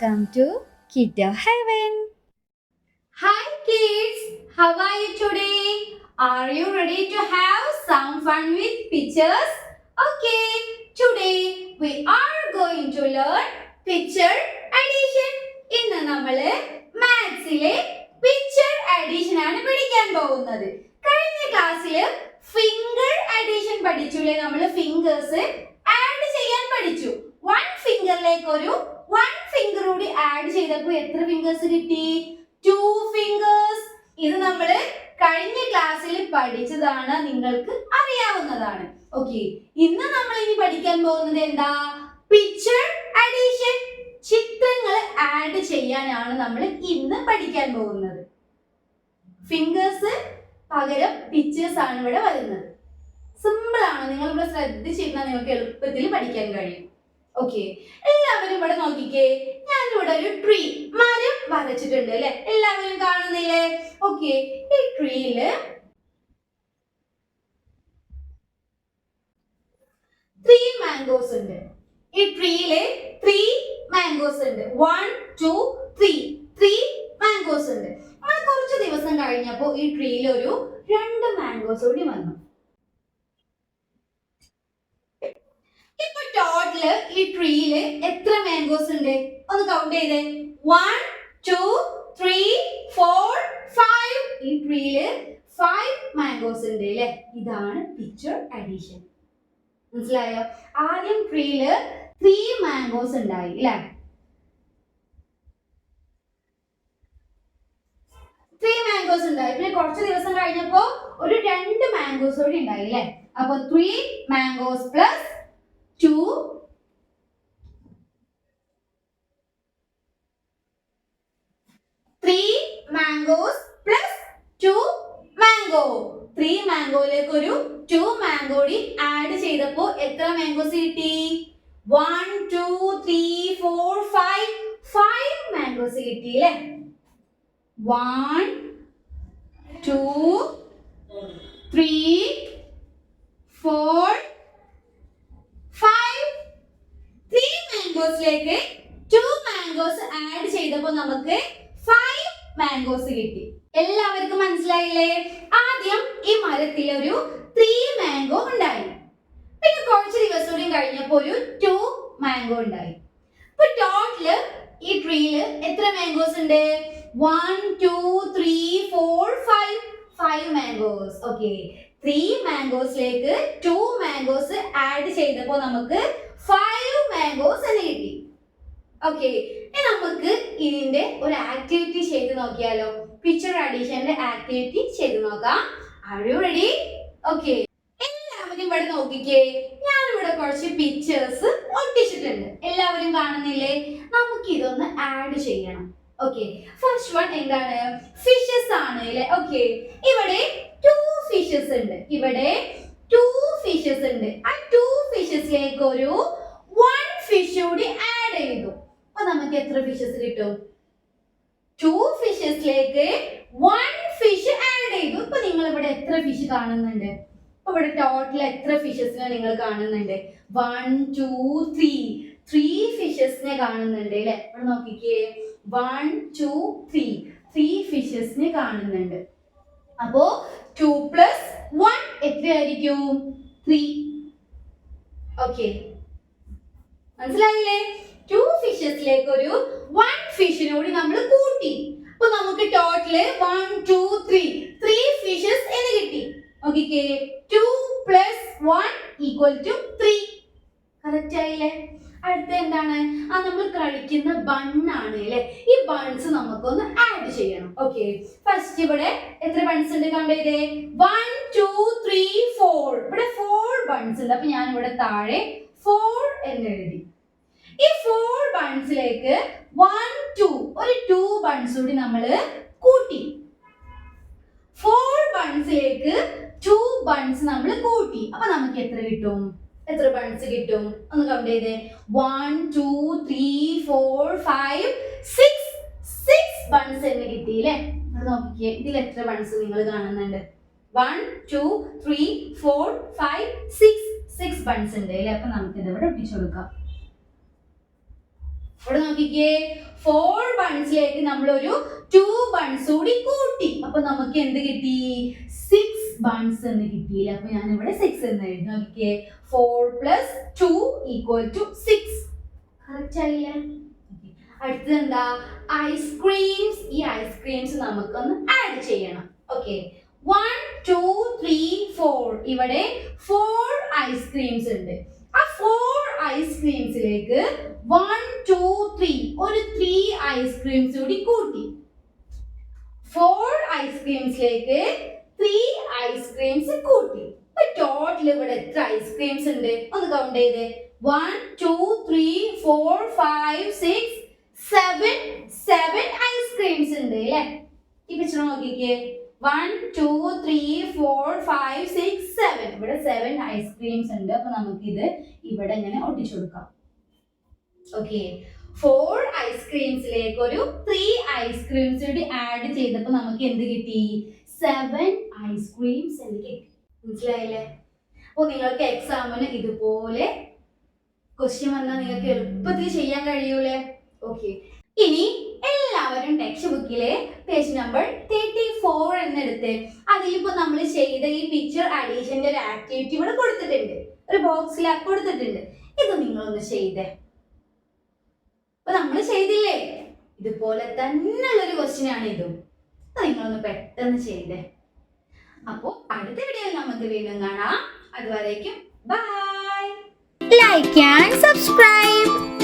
welcome to Kiddo Heaven. Hi kids, how are you today? Are you ready to have some fun with pictures? Okay, today we are going to learn picture addition. ഇന്ന് നമ്മൾ മാത്സിലെ picture addition ആണ് പഠിക്കാൻ പോകുന്നത്. കഴിഞ്ഞ ക്ലാസ്സിൽ finger addition പഠിച്ചുല്ലേ? നമ്മൾ fingers add ചെയ്യാൻ പഠിച്ചു. വൺ ഫിംഗറിലേക്ക് ഒരു വൺ ഫിംഗർ കൂടി ആഡ് ചെയ്തപ്പോൾ എത്ര ഫിംഗേഴ്സ് കിട്ടി? 2 fingers. ഇത് നമ്മൾ കഴിഞ്ഞ ക്ലാസ്സിൽ പഠിച്ചതാണ്, നിങ്ങൾക്ക് അറിയാവുന്നതാണ്. ഓക്കേ, ഇന്ന് നമ്മൾ ഇനി പഠിക്കാൻ പോകുന്നത് എന്താ? Picture addition. ചിത്രങ്ങൾ ആഡ് ചെയ്യാനാണ് നമ്മൾ ഇന്ന് പഠിക്കാൻ പോകുന്നത്. ഫിംഗേഴ്സ് പകരം പിക്ചേഴ്സ് ആണ് ഇവിടെ വരുന്നത്. സിമ്പിൾ ആണ്, നിങ്ങൾ ഇവിടെ ശ്രദ്ധിച്ചിരുന്നാൽ നിങ്ങൾക്ക് എളുപ്പത്തിൽ പഠിക്കാൻ കഴിയും. ഓക്കെ, എല്ലാവരും ഇവിടെ നോക്കിക്കേ. ഞാൻ ഇവിടെ ഒരു ട്രീ, മരം വരച്ചിട്ടുണ്ട് അല്ലെ? എല്ലാവരും കാണുന്നില്ലേ? ഓക്കെ, ഈ ട്രീയില് 3 മാംഗോസ് ഉണ്ട്. ഈ ട്രീയില് 3 മാംഗോസ് ഉണ്ട്. 1 2 3 മാംഗോസ് ഉണ്ട്. കുറച്ച് ദിവസം കഴിഞ്ഞപ്പോൾ ഈ ട്രീയിൽ ഒരു 2 മാംഗോസ് കൂടി വന്നു. ഇപ്പൊ ടോട്ടല് ഈ ട്രീയില് എത്ര മാംഗോസ് ഉണ്ട്? ഒന്ന് കൗണ്ട് ചെയ്തേ. 1 2 3 4 5. ഈ ട്രീയില് 5 മാംഗോസ് ഉണ്ട് അല്ലേ? ഇതാണ് പിക്ചർ അഡീഷൻ. മനസ്സിലായോ? ആദ്യം ട്രീയില് 3 മാംഗോസ് ഉണ്ടായി അല്ലേ? 3 മാംഗോസ് ഉണ്ടായി. പിന്നെ കുറച്ച് ദിവസം കഴിഞ്ഞപ്പോ ഒരു 2 മാംഗോസ് കൂടി ഉണ്ടായി അല്ലേ? അപ്പൊ 3 mangoes plus 2 mangoes plus 2 mango. 3 മാംഗോയിലേക്ക് ഒരു 2 മാംഗോ കൂടി ആഡ് ചെയ്തപ്പോ എത്ര മാംഗോസ് കിട്ടി? 1 2 3 4 5 മാംഗോസ് കിട്ടി അല്ലേ? 1 2 3 4 5. 3 മാംഗോസിലേക്ക് 2 മാംഗോസ് ആഡ് ചെയ്തപ്പോൾ നമുക്ക് 5 മാംഗോസ് കിട്ടി. എല്ലാവർക്കും മനസ്സിലായില്ലേ? ആദ്യം ഈ മരത്തിൽ ഒരു 3 മാംഗോ ഉണ്ടായി. പിന്നെ കുറച്ച് ദിവസം കൂടി കഴിഞ്ഞപ്പോൾ ഒരു 2 മാംഗോ ഉണ്ടായി. ഇപ്പൊ ടോട്ടല് ഈ ട്രീയില് എത്ര മാംഗോസ് ഉണ്ട്? 1 2 3 4 5 മാംഗോസ്. ഓക്കെ, 3 മാംഗോസിലേക്ക് 2 മാംഗോസ് ആഡ് ചെയ്തപ്പോൾ നമുക്ക് 5 മാംഗോസ് എന്ന് കിട്ടി. ഓക്കെ, നമുക്ക് ഇതിന്റെ ഒരു ആക്ടിവിറ്റി ചെയ്ത് നോക്കിയാലോ? പിക്ചർ അഡീഷന്റെ ആക്ടിവിറ്റി ചെയ്ത് നോക്കാം. Are you ready? ഓക്കെ, എല്ലാവരും ഇവിടെ നോക്കിക്കേ. ഞാൻ ഇവിടെ കുറച്ച് പിക്ചേഴ്സ് ഒട്ടിച്ചിട്ടുണ്ട്. എല്ലാവരും കാണുന്നില്ലേ? നമുക്ക് ഇതൊന്ന് ആഡ് ചെയ്യണം. ഓക്കെ, ഫസ്റ്റ് വൺ എന്താണ്? ഫിഷസ് ആണ് അല്ലേ? ഓക്കെ, ഇവിടെ 2 ഫിഷസ് ഉണ്ട്. ഇവിടെ 2 ഫിഷസ് ഉണ്ട്. ആ 2 ഫിഷസിലേക്ക് ഒരു 1 ഫിഷ് കൂടി ആഡ് ചെയ്തു. അപ്പൊ നമുക്ക് എത്ര ഫിഷസ് കിട്ടും? 2 ഫിഷസിലേക്ക് 1 ഫിഷ് ആഡ് ചെയ്തു. ഇപ്പൊ നിങ്ങൾ ഇവിടെ എത്ര ഫിഷ് കാണുന്നുണ്ട്? ഇപ്പൊ ഇവിടെ ടോട്ടൽ എത്ര ഫിഷസിനെ നിങ്ങൾ കാണുന്നുണ്ട്? 1 2 3 ഫിഷസിനെ കാണുന്നുണ്ട് അല്ലേ? ഇവിടെ നോക്കിക്കേ. 1 2 3 ഫിഷസിനെ കാണുന്നുണ്ട്. അപ്പോ 2 പ്ലസ് 1 എത്രയായിരിക്കും? 3. ഓക്കെ, മനസ്സിലായില്ലേ? 2 ഫിഷസിലേക്ക് ഒരു 1 ഫിഷിനോട് നമ്മൾ കൂട്ടി. അപ്പൊ നമുക്ക് ടോട്ടല് 1 2 3 ഫിഷസ് എന്ന് കിട്ടി. Okay, 2 plus 1 equal to 3. Correct ആയില്ലേ? അടുത്ത എന്താണ്? നമ്മൾ കഴിക്കുന്ന ബണ്ണാണ് അല്ലേ? ഈ ബൺസ് നമുക്കൊന്ന് ആഡ് ചെയ്യണം. ഓക്കെ, ഫസ്റ്റ് ഇവിടെ എത്ര ബൺസ് ഉണ്ട്? കണ്ടു ചെയ്തേ. 1 2 3 4. ഇവിടെ 4 ബൺസ് ഉണ്ട്. അപ്പൊ ഞാൻ ഇവിടെ താഴെ 4 എന്ന് എഴുതി. ഈ 4 ബൺസിലേക്ക് 1 2 ഒരു 2 ബൺസ് കൂടി നമ്മൾ കൂട്ടി. 4 ബൺസിലേക്ക് 2 ബൺസ് നമ്മൾ കൂട്ടി. അപ്പൊ നമുക്ക് എത്ര കിട്ടും? എത്ര ബൺസ് കിട്ടും? ഒന്ന് കൗണ്ട് ചെയ്തേ. 1 2 3 4 5 6 ബൺസ് എന്ന് കിട്ടി അല്ലേ? അത് നോക്കിക്കേ, ഇതിൽ എത്ര ബൺസ് നിങ്ങൾ കാണുന്നുണ്ട്? 1 2 3 4 5 6 ബൺസ് ഉണ്ട് അല്ലേ? അപ്പൊ നമുക്ക് ഇത് ഇവിടെ ഒട്ടിച്ചു കൊടുക്കാം. ഇവിടെ നോക്കിക്കേ 4 ബൺസിലേക്ക് നമ്മൾ ഒരു 2 ബൺസ് കൂടി കൂട്ടി. അപ്പൊ നമുക്ക് എന്ത് കിട്ടി? 6 ബൺസ് എന്ന് കിട്ടിയില്ല. അപ്പൊ ഞാൻ ഇവിടെ 6 എന്ന് എഴുതി. നോക്കിക്കേ 4 + 2 = 6. കറക്റ്റ് ആയില്ലേ? അടുത്തത് എന്താ? ഐസ്ക്രീംസ്. ഈ ഐസ്ക്രീംസ് നമുക്കൊന്ന് ആഡ് ചെയ്യണം. ഓക്കെ 1 2 3 4 ഇവിടെ 4 ഐസ്ക്രീംസ് ഉണ്ട്. ആ 4 ഐസ്ക്രീംസിലേക്ക് 1 2 3 ഒരു 3 ഐസ്ക്രീംസ് കൂടി കൂട്ടി. 4 ഐസ്ക്രീംസിലേക്ക് 3 ഐസ്ക്രീംസ് കൂട്ടി. ടോട്ടൽ ഇവിടെ എത്ര ഐസ്ക്രീംസ് ഉണ്ട്? ഒന്ന് കൗണ്ട് ചെയ്തേ. 1 2 3 4 5 6 7 ഐസ്ക്രീംസ് ഉണ്ട് അല്ലേ? ഈ പിക്ചർ നോക്കിക്കേ. 1 2 3 4 5 6 7 ഇവിടെ 7 ഐസ്ക്രീംസ് ഉണ്ട്. അപ്പൊ നമുക്ക് ഇത് ഇവിടെ ഇങ്ങനെ ഒട്ടിച്ചു കൊടുക്കാം. ഓക്കെ 4 ഐസ്ക്രീംസിലേക്ക് ഒരു 3 ഐസ്ക്രീംസ് കൂടി ആഡ് ചെയ്തപ്പോൾ നമുക്ക് എന്ത് കിട്ടി? 7 ഐസ്ക്രീംസ് എന്ന് കിട്ടി. മനസ്സിലായില്ലേ? അപ്പൊ നിങ്ങൾക്ക് എക്സാമിന് ഇതുപോലെ ക്വസ്റ്റ്യൻ വന്നാൽ നിങ്ങൾക്ക് എളുപ്പത്തിൽ ചെയ്യാൻ കഴിയൂലേ? ഓക്കെ ഇനി എല്ലാവരും ടെക്സ്റ്റ് ബുക്കിലെ പേജ് നമ്പർ 34 എന്നെടുത്ത് അതിലിപ്പോ നമ്മൾ ചെയ്ത ഈ പിക്ചർ അഡീഷന്റെ ഒരു ആക്ടിവിറ്റി ഇവിടെ കൊടുത്തിട്ടുണ്ട്. ഒരു ബോക്സിൽ കൊടുത്തിട്ടുണ്ട്. ഇത് നിങ്ങളൊന്ന് ചെയ്തേ. അപ്പൊ നമ്മൾ ചെയ്തില്ലേ? ഇതുപോലെ തന്നെയുള്ളൊരു ക്വസ്റ്റ്യൻ ആണ് ഇതും. അത് നിങ്ങളൊന്ന് പെട്ടെന്ന് ചെയ്തേ. അപ്പോൾ അടുത്ത വീഡിയോയിൽ നമുക്ക് വീണ്ടും കാണാം. അതുവരേക്കും ബൈ. Like and subscribe.